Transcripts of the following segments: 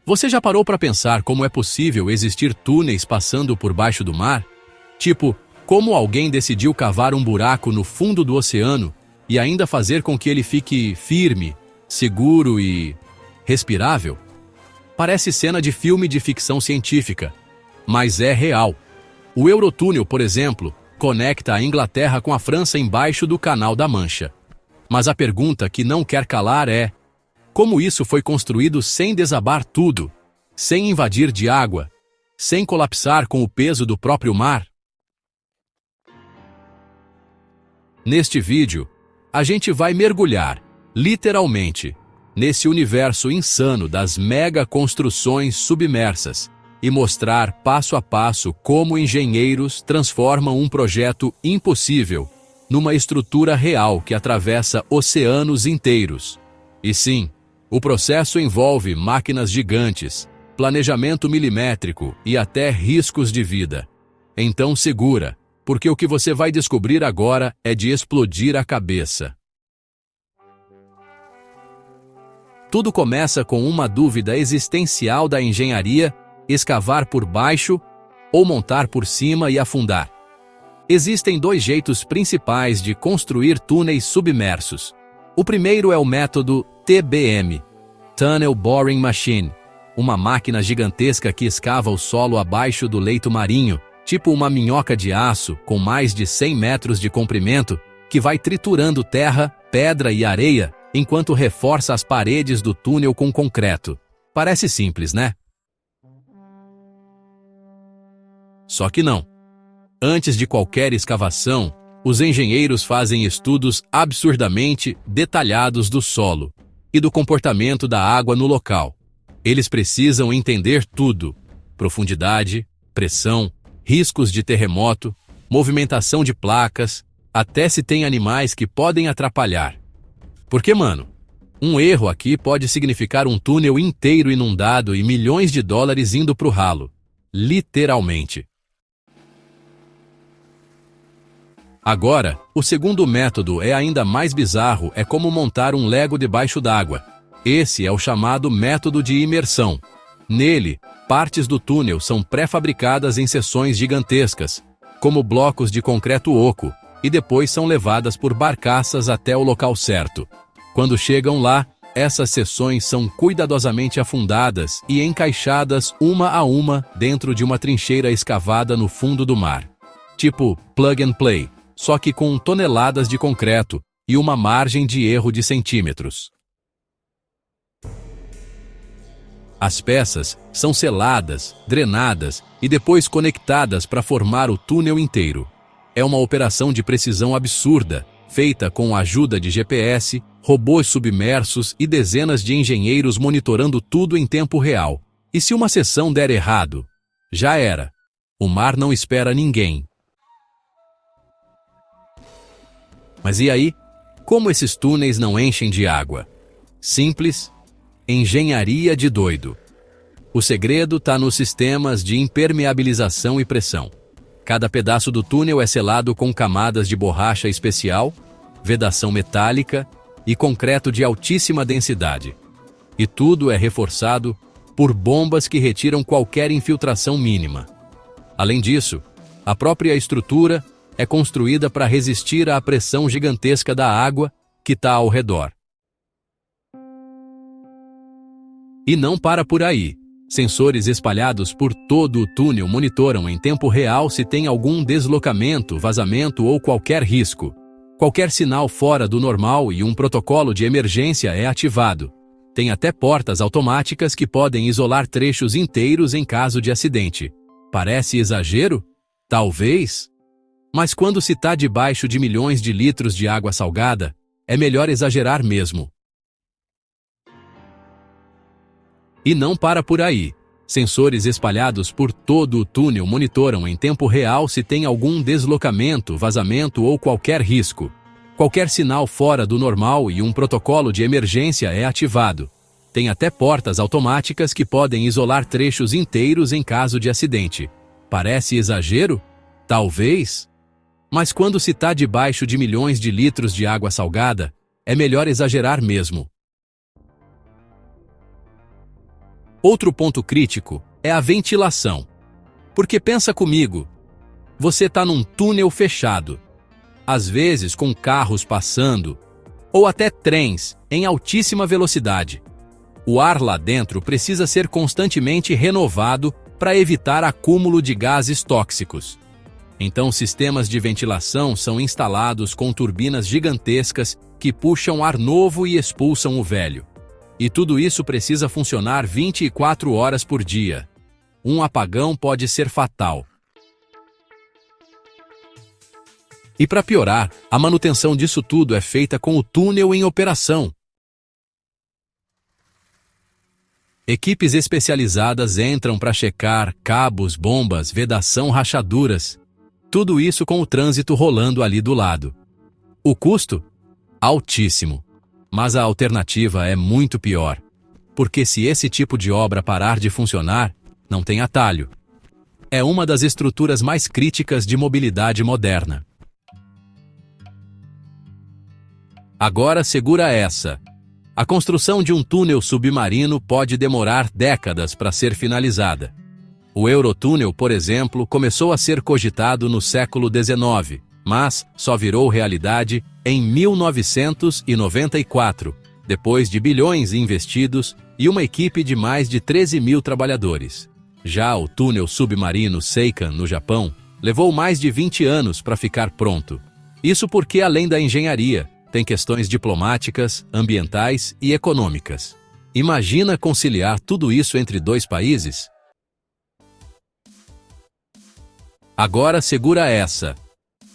Você já parou para pensar como é possível existir túneis passando por baixo do mar? Tipo, como alguém decidiu cavar um buraco no fundo do oceano e ainda fazer com que ele fique firme, seguro e respirável? Parece cena de filme de ficção científica, mas é real. O Eurotúnel, por exemplo, conecta a Inglaterra com a França embaixo do Canal da Mancha. Mas a pergunta que não quer calar é: como isso foi construído sem desabar tudo, sem invadir de água, sem colapsar com o peso do próprio mar? Neste vídeo, a gente vai mergulhar, literalmente, nesse universo insano das mega construções submersas e mostrar passo a passo como engenheiros transformam um projeto impossível numa estrutura real que atravessa oceanos inteiros. E sim, o processo envolve máquinas gigantes, planejamento milimétrico e até riscos de vida. Então segura, porque o que você vai descobrir agora é de explodir a cabeça. Tudo começa com uma dúvida existencial da engenharia: escavar por baixo ou montar por cima e afundar. Existem dois jeitos principais de construir túneis submersos. O primeiro é o método TBM, Tunnel Boring Machine, uma máquina gigantesca que escava o solo abaixo do leito marinho, tipo uma minhoca de aço com mais de 100 metros de comprimento, que vai triturando terra, pedra e areia, enquanto reforça as paredes do túnel com concreto. Parece simples, né? Só que não. Antes de qualquer escavação, os engenheiros fazem estudos absurdamente detalhados do solo e do comportamento da água no local. Eles precisam entender tudo: profundidade, pressão, riscos de terremoto, movimentação de placas, até se tem animais que podem atrapalhar. Porque, mano, um erro aqui pode significar um túnel inteiro inundado e milhões de dólares indo pro ralo. Literalmente. Agora, o segundo método é ainda mais bizarro, é como montar um Lego debaixo d'água. Esse é o chamado método de imersão. Nele, partes do túnel são pré-fabricadas em seções gigantescas, como blocos de concreto oco, e depois são levadas por barcaças até o local certo. Quando chegam lá, essas seções são cuidadosamente afundadas e encaixadas uma a uma dentro de uma trincheira escavada no fundo do mar. Tipo plug and play, só que com toneladas de concreto e uma margem de erro de centímetros. As peças são seladas, drenadas e depois conectadas para formar o túnel inteiro. É uma operação de precisão absurda, feita com a ajuda de GPS, robôs submersos e dezenas de engenheiros monitorando tudo em tempo real. E se uma seção der errado? Já era. O mar não espera ninguém. Mas e aí? Como esses túneis não enchem de água? Simples. Engenharia de doido. O segredo está nos sistemas de impermeabilização e pressão. Cada pedaço do túnel é selado com camadas de borracha especial, vedação metálica e concreto de altíssima densidade. E tudo é reforçado por bombas que retiram qualquer infiltração mínima. Além disso, a própria estrutura é construída para resistir à pressão gigantesca da água que está ao redor. E não para por aí. Sensores espalhados por todo o túnel monitoram em tempo real se tem algum deslocamento, vazamento ou qualquer risco. Qualquer sinal fora do normal e um protocolo de emergência é ativado. Tem até portas automáticas que podem isolar trechos inteiros em caso de acidente. Parece exagero? Talvez. Mas quando se está debaixo de milhões de litros de água salgada, é melhor exagerar mesmo. E não para por aí. Sensores espalhados por todo o túnel monitoram em tempo real se tem algum deslocamento, vazamento ou qualquer risco. Qualquer sinal fora do normal e um protocolo de emergência é ativado. Tem até portas automáticas que podem isolar trechos inteiros em caso de acidente. Parece exagero? Talvez. Mas quando se está debaixo de milhões de litros de água salgada, é melhor exagerar mesmo. Outro ponto crítico é a ventilação. Porque pensa comigo, você está num túnel fechado, às vezes com carros passando, ou até trens em altíssima velocidade. O ar lá dentro precisa ser constantemente renovado para evitar acúmulo de gases tóxicos. Então, sistemas de ventilação são instalados com turbinas gigantescas que puxam ar novo e expulsam o velho. E tudo isso precisa funcionar 24 horas por dia. Um apagão pode ser fatal. E para piorar, a manutenção disso tudo é feita com o túnel em operação. Equipes especializadas entram para checar cabos, bombas, vedação, rachaduras. Tudo isso com o trânsito rolando ali do lado. O custo? Altíssimo. Mas a alternativa é muito pior. Porque se esse tipo de obra parar de funcionar, não tem atalho. É uma das estruturas mais críticas de mobilidade moderna. Agora segura essa. A construção de um túnel submarino pode demorar décadas para ser finalizada. O Eurotúnel, por exemplo, começou a ser cogitado no século XIX, mas só virou realidade em 1994, depois de bilhões investidos e uma equipe de mais de 13 mil trabalhadores. Já o túnel submarino Seikan, no Japão, levou mais de 20 anos para ficar pronto. Isso porque, além da engenharia, tem questões diplomáticas, ambientais e econômicas. Imagina conciliar tudo isso entre dois países? Agora segura essa.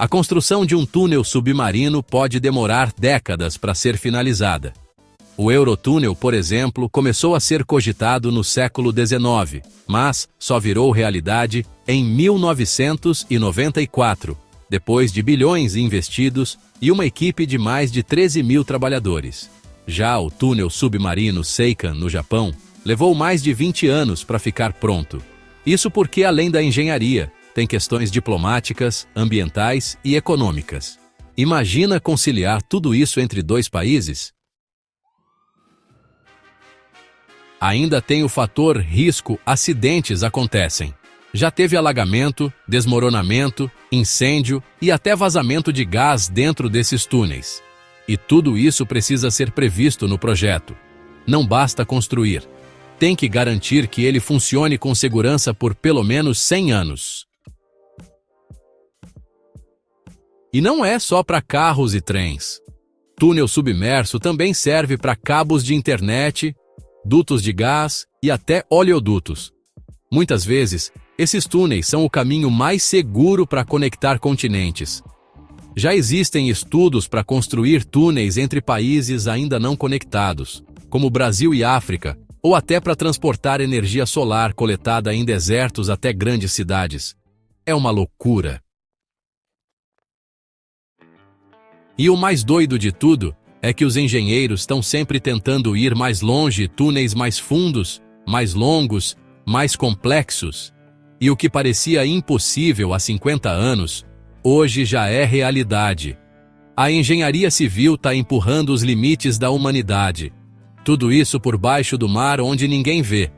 A construção de um túnel submarino pode demorar décadas para ser finalizada. O Eurotúnel, por exemplo, começou a ser cogitado no século XIX, mas só virou realidade em 1994, depois de bilhões investidos e uma equipe de mais de 13 mil trabalhadores. Já o túnel submarino Seikan, no Japão, levou mais de 20 anos para ficar pronto. Isso porque, além da engenharia, tem questões diplomáticas, ambientais e econômicas. Imagina conciliar tudo isso entre dois países? Ainda tem o fator risco: acidentes acontecem. Já teve alagamento, desmoronamento, incêndio e até vazamento de gás dentro desses túneis. E tudo isso precisa ser previsto no projeto. Não basta construir. Tem que garantir que ele funcione com segurança por pelo menos 100 anos. E não é só para carros e trens. Túnel submerso também serve para cabos de internet, dutos de gás e até oleodutos. Muitas vezes, esses túneis são o caminho mais seguro para conectar continentes. Já existem estudos para construir túneis entre países ainda não conectados, como Brasil e África, ou até para transportar energia solar coletada em desertos até grandes cidades. É uma loucura. E o mais doido de tudo é que os engenheiros estão sempre tentando ir mais longe, túneis mais fundos, mais longos, mais complexos. E o que parecia impossível há 50 anos, hoje já é realidade. A engenharia civil está empurrando os limites da humanidade. Tudo isso por baixo do mar onde ninguém vê.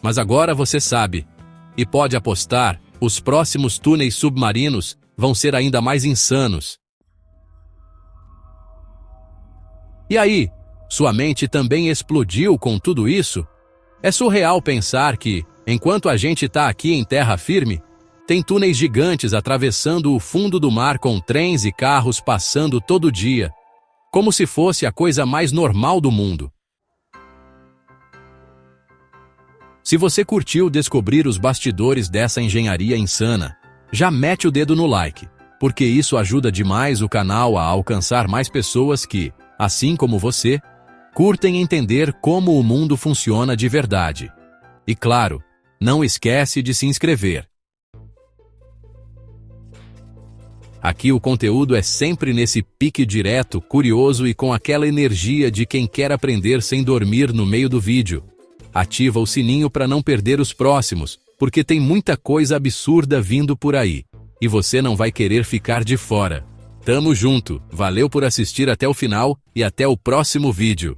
Mas agora você sabe, e pode apostar, os próximos túneis submarinos vão ser ainda mais insanos. E aí, sua mente também explodiu com tudo isso? É surreal pensar que, enquanto a gente está aqui em terra firme, tem túneis gigantes atravessando o fundo do mar com trens e carros passando todo dia, como se fosse a coisa mais normal do mundo. Se você curtiu descobrir os bastidores dessa engenharia insana, já mete o dedo no like, porque isso ajuda demais o canal a alcançar mais pessoas que, assim como você, curtem entender como o mundo funciona de verdade. E claro, não esquece de se inscrever. Aqui o conteúdo é sempre nesse pique direto, curioso e com aquela energia de quem quer aprender sem dormir no meio do vídeo. Ativa o sininho para não perder os próximos, porque tem muita coisa absurda vindo por aí. E você não vai querer ficar de fora. Tamo junto, valeu por assistir até o final e até o próximo vídeo.